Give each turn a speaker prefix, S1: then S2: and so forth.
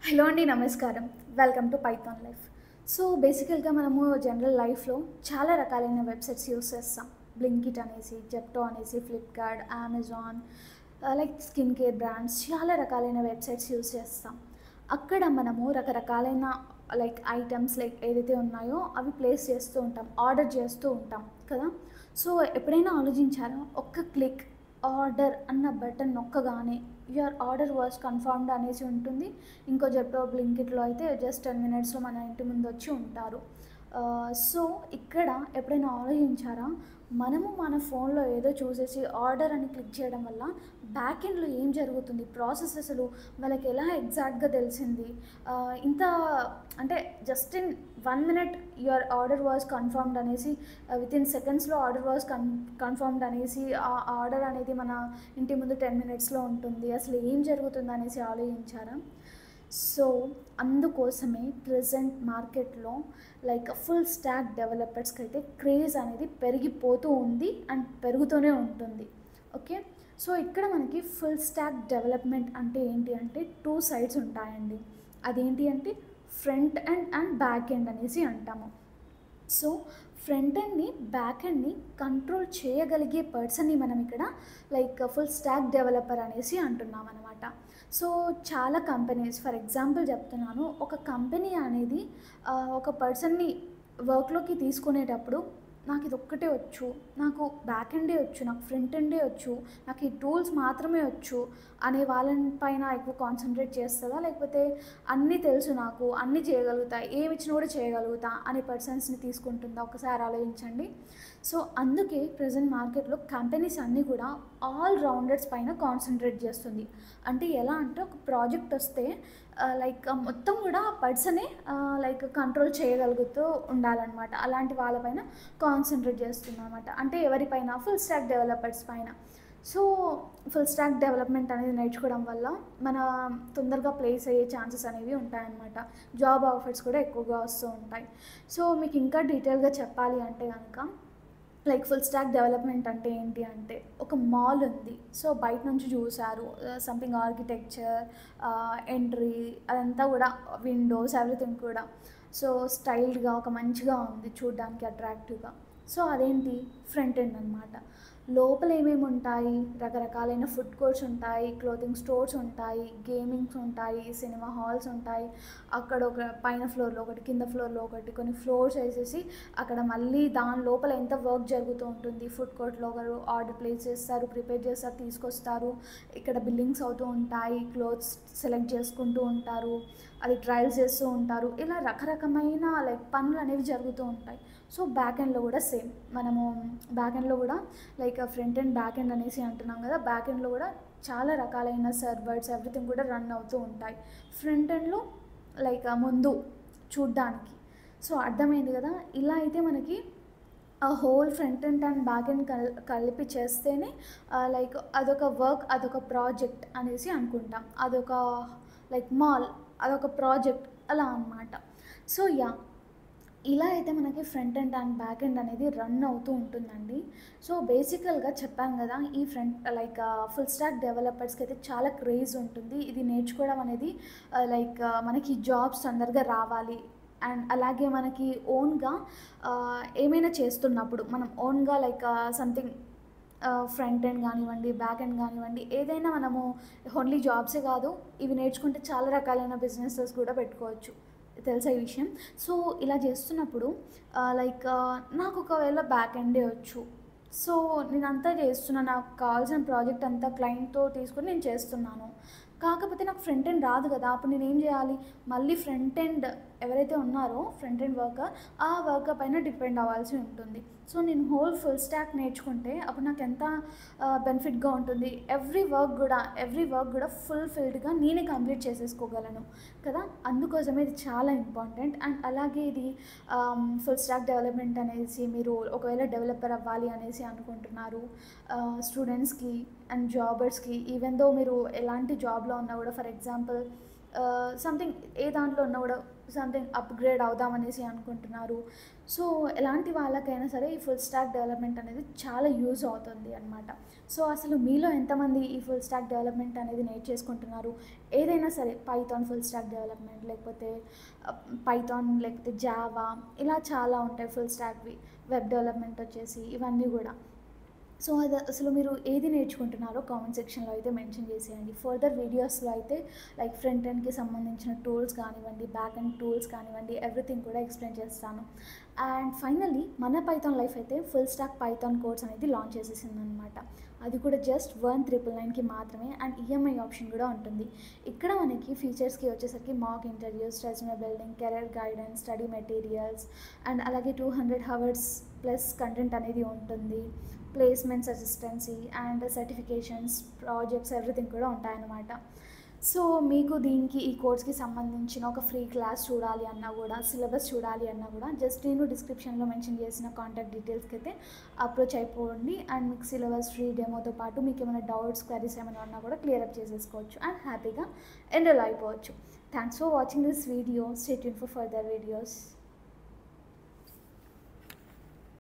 S1: Hello అండి, నమస్కారం. Welcome to Python life. So బేసికల్గా మనము జనరల్ లైఫ్లో చాలా రకాలైన వెబ్సైట్స్ యూస్ చేస్తాం. బ్లింకిట్ అనేసి, జెప్టో అనేసి, Flipkart, Amazon, like skin care brands, చాలా రకాలైన వెబ్సైట్స్ యూస్ చేస్తాం. అక్కడ మనము రకరకాలైన ఐటమ్స్ ఏదైతే ఉన్నాయో అవి ప్లేస్ చేస్తూ ఉంటాం, ఆర్డర్ చేస్తూ ఉంటాం కదా. సో ఎప్పుడైనా ఆలోచించారా, ఒక్క క్లిక్ ఆర్డర్ అన్న బటన్ నొక్కగానే యువర్ ఆర్డర్ వాజ్ కన్ఫర్మ్డ్ అనేసి ఉంటుంది. ఇంకో జెప్టో, బ్లింకిట్లో అయితే జస్ట్ 10 మినిట్స్లో మన ఇంటి ముందు వచ్చి ఉంటారు. సో ఇక్కడ ఎప్పుడైనా ఆలోచించారా, మనము మన ఫోన్లో ఏదో చూసేసి ఆర్డర్ అని క్లిక్ చేయడం వల్ల బ్యాక్ ఎండ్లో ఏం జరుగుతుంది, ప్రాసెస్ అసలు వాళ్ళకి ఎలా ఎగ్జాక్ట్గా తెలిసింది. ఇంత అంటే just in 1 minute your order was confirmed అనేసి, విత్ ఇన్ సెకండ్స్లో ఆర్డర్ వాజ్ కన్ఫర్మ్డ్ అనేసి ఆ ఆర్డర్ అనేది మన ఇంటి ముందు 10 మినిట్స్లో ఉంటుంది. అసలు ఏం జరుగుతుంది అనేసి ఆలోచించారా? సో అందుకోసమే ప్రజెంట్ మార్కెట్లో ఫుల్ స్టాక్ డెవలపర్స్కి అయితే క్రేజ్ అనేది పెరిగిపోతూ ఉంది అండ్ పెరుగుతూనే ఉంటుంది. ఓకే, సో ఇక్కడ మనకి ఫుల్ స్టాక్ డెవలప్మెంట్ అంటే ఏంటి అంటే 2 సైడ్స్ ఉంటాయండి. అదేంటి అంటే front end and back end అనేసి అంటాము. సో ఫ్రంట్ ఎండ్ని, బ్యాక్ ఎండ్ని కంట్రోల్ చేయగలిగే పర్సన్ని మనం ఇక్కడ ఫుల్ స్టాక్ డెవలపర్ అనేసి అంటున్నాం అనమాట. సో చాలా కంపెనీస్, ఫర్ ఎగ్జాంపుల్ చెప్తున్నాను, ఒక కంపెనీ అనేది ఒక పర్సన్ని వర్క్లోకి తీసుకునేటప్పుడు నాకు ఇది ఒక్కటే వచ్చు, నాకు బ్యాక్ ఎండే వచ్చు, నాకు ఫ్రంట్ ఎండే వచ్చు, నాకు ఈ టూల్స్ మాత్రమే వచ్చు అనే వాళ్ళపైన ఎక్కువ కాన్సన్ట్రేట్ చేస్తుందా, లేకపోతే అన్నీ తెలుసు, నాకు అన్నీ చేయగలుగుతా, ఏమి ఇచ్చినా కూడా చేయగలుగుతా అనే పర్సన్స్ని తీసుకుంటుందా? ఒకసారి ఆలోచించండి. సో అందుకే ప్రజెంట్ మార్కెట్లో కంపెనీస్ అన్నీ కూడా ఆల్ రౌండర్స్ పైన కాన్సన్ట్రేట్ చేస్తుంది. అంటే ఎలా అంటే, ఒక ప్రాజెక్ట్ వస్తే మొత్తం కూడా ఆ పర్సనే కంట్రోల్ చేయగలుగుతూ ఉండాలన్నమాట. అలాంటి వాళ్ళపైన కాన్సన్ట్రేట్ చేస్తుంది అనమాట. అంటే ఎవరిపైన? ఫుల్ స్టాక్ డెవలపర్స్ పైన. సో ఫుల్ స్టాక్ డెవలప్మెంట్ అనేది నేర్చుకోవడం వల్ల మన తొందరగా ప్లేస్ అయ్యే ఛాన్సెస్ అనేవి ఉంటాయన్నమాట. జాబ్ ఆఫర్స్ కూడా ఎక్కువగా వస్తూ ఉంటాయి. సో మీకు ఇంకా డీటెయిల్గా చెప్పాలి అంటే కనుక, ఫుల్ స్టాక్ డెవలప్మెంట్ అంటే ఏంటి అంటే, ఒక మాల్ ఉంది. సో బయట నుంచి చూసారు, సంథింగ్ ఆర్కిటెక్చర్, ఎంట్రీ అదంతా కూడా, విండోస్, ఎవ్రీథింగ్ కూడా సో స్టైల్డ్గా ఒక మంచిగా ఉంది చూడడానికి, అట్రాక్టివ్గా. సో అదేంటి? ఫ్రంట్ ఎండ్ అనమాట. లోపల ఏమేమి ఉంటాయి? రకరకాలైన ఫుడ్ కోర్ట్స్ ఉంటాయి, క్లోతింగ్ స్టోర్స్ ఉంటాయి, గేమింగ్స్ ఉంటాయి, సినిమా హాల్స్ ఉంటాయి. అక్కడ ఒక పైన ఫ్లోర్లో ఒకటి, కింద ఫ్లోర్లో ఒకటి, కొన్ని ఫ్లోర్స్ వేసేసి అక్కడ మళ్ళీ దాని లోపల ఎంత వర్క్ జరుగుతూ ఉంటుంది. ఫుడ్ కోర్ట్లో ఒకరు ఆర్డర్ ప్లేస్ చేస్తారు, ప్రిపేర్ చేస్తారు, తీసుకొస్తారు. ఇక్కడ బిల్లింగ్స్ అవుతూ ఉంటాయి, క్లోత్స్ సెలెక్ట్ చేసుకుంటూ ఉంటారు, అది ట్రయల్స్ చేస్తూ ఉంటారు. ఇలా రకరకమైన పనులు అనేవి జరుగుతూ ఉంటాయి. సో బ్యాక్ ఎండ్లో కూడా సేమ్. మనము బ్యాక్ ఎండ్లో కూడా ఫ్రంట్ ఎండ్, బ్యాక్ ఎండ్ అనేసి అంటున్నాం కదా. బ్యాక్ ఎండ్లో కూడా చాలా రకాలైన సర్వర్స్, ఎవ్రీథింగ్ కూడా రన్ అవుతూ ఉంటాయి. ఫ్రంట్ ఎండ్లో ముందు చూడ్డానికి. సో అర్థమైంది కదా. ఇలా అయితే మనకి ఆ whole front end and back end కలిపి చేస్తేనే అదొక వర్క్, అదొక ప్రాజెక్ట్ అనేసి అనుకుంటాం. అదొక మాల్, అదొక ప్రాజెక్ట్, అలా అన్నమాట. సో ఇలా అయితే మనకి front end and back end అనేది రన్ అవుతూ ఉంటుందండి. సో బేసికల్గా చెప్పాను కదా, ఈ ఫుల్ స్టాక్ డెవలపర్స్కి అయితే చాలా క్రేజ్ ఉంటుంది. ఇది నేర్చుకోవడం అనేది మనకి జాబ్స్ తొందరగా రావాలి, అండ్ అలాగే మనకి ఓన్గా ఏమైనా చేస్తున్నప్పుడు, మనం ఓన్గా సంథింగ్ ఫ్రంట్ ఎండ్ కానివ్వండి, బ్యాక్ ఎండ్ కానివ్వండి, ఏదైనా మనము ఓన్లీ జాబ్సే కాదు, ఇవి నేర్చుకుంటే చాలా రకాలైన బిజినెసెస్ కూడా పెట్టుకోవచ్చు. తెలుసా ఈ విషయం? సో ఇలా చేస్తున్నప్పుడు నాకు ఒకవేళ బ్యాక్ ఎండే వచ్చు, సో నేనంతా చేస్తున్నాను, నాకు కావాల్సిన ప్రాజెక్ట్ అంతా క్లయింట్తో తీసుకొని నేను చేస్తున్నాను. కాకపోతే నాకు ఫ్రంట్ ఎండ్ రాదు కదా. అప్పుడు నేను ఏం చేయాలి? మళ్ళీ ఫ్రంట్ ఎండ్ ఎవరైతే ఉన్నారో, ఫ్రంట్ ఎండ్ వర్కర్, ఆ వర్కర్ పైన డిపెండ్ అవ్వాల్సి ఉంటుంది. సో నేను హోల్ ఫుల్ స్టాక్ నేర్చుకుంటే అప్పుడు నాకు ఎంత బెనిఫిట్గా ఉంటుంది. ఎవ్రీ వర్క్ కూడా ఫుల్ఫిల్డ్గా నేనే కంప్లీట్ చేసేసుకోగలను కదా. అందుకోసమే ఇది చాలా ఇంపార్టెంట్. అండ్ అలాగే ఇది ఫుల్ స్టాక్ డెవలప్మెంట్ అనేసి మీరు ఒకవేళ డెవలపర్ అవ్వాలి అనేసి అనుకుంటున్నారు, స్టూడెంట్స్కి అండ్ జాబర్స్కి, ఈవెన్ దో మీరు ఎలాంటి జాబ్లో ఉన్నా కూడా, ఫర్ ఎగ్జాంపుల్ సంథింగ్ ఏ దాంట్లో ఉన్నా కూడా, సంథింగ్ అప్గ్రేడ్ అవుదామనేసి అనుకుంటున్నారు. సో ఎలాంటి వాళ్ళకైనా సరే ఈ ఫుల్ స్టాక్ డెవలప్మెంట్ అనేది చాలా యూజ్ అవుతుంది అనమాట. సో అసలు మీలో ఎంతమంది ఈ ఫుల్ స్టాక్ డెవలప్మెంట్ అనేది నేర్చేసుకుంటున్నారు? ఏదైనా సరే పైథాన్ ఫుల్ స్టాక్ డెవలప్మెంట్, లేకపోతే పైథాన్, లేకపోతే జావా, ఇలా చాలా ఉంటాయి ఫుల్ స్టాక్వి. వెబ్ డెవలప్మెంట్ వచ్చేసి ఇవన్నీ కూడా. సో అది అసలు మీరు ఏది నేర్చుకుంటున్నారో కామెంట్ సెక్షన్లో అయితే మెన్షన్ చేసేయండి. ఫర్దర్ వీడియోస్లో అయితే లైక్ ఫ్రంట్ ఎండ్కి సంబంధించిన టూల్స్ కానివ్వండి, బ్యాక్ ఎండ్ టూల్స్ కానివ్వండి, ఎవ్రీథింగ్ కూడా ఎక్స్ప్లెయిన్ చేస్తాను. అండ్ ఫైనల్లీ మన పైథాన్ లైఫ్ అయితే ఫుల్ స్టాక్ పైథాన్ కోర్స్ అనేది లాంచ్ చేసేసింది అనమాట. అది కూడా జస్ట్ 1999కి మాత్రమే. అండ్ ఈఎంఐ ఆప్షన్ కూడా ఉంటుంది. ఇక్కడ మనకి ఫీచర్స్కి వచ్చేసరికి mock interviews, resume building, career guidance, study materials, and అలాగే 200 అవర్స్ ప్లస్ కంటెంట్ అనేది ఉంటుంది. Placements assistance and certifications, projects, everything కూడా ఉంటాయన్నమాట. సో మీకు దీనికి ఈ కోర్స్కి సంబంధించిన ఒక ఫ్రీ క్లాస్ చూడాలి అన్నా కూడా, సిలబస్ చూడాలి అన్నా కూడా జస్ట్ నేను డిస్క్రిప్షన్లో మెన్షన్ చేసిన కాంటాక్ట్ డీటెయిల్స్కి అయితే అప్రోచ్ అయిపోండి. అండ్ మీకు సిలబస్, ఫ్రీ డెమోతో పాటు మీకు ఏమైనా డౌట్స్, క్వరీస్ ఏమైనా ఉన్నా కూడా క్లియర్ అప్ చేసేసుకోవచ్చు అండ్ హ్యాపీగా ఎన్రోల్ అయిపోవచ్చు. Thanks for watching this video. Stay tune for further videos.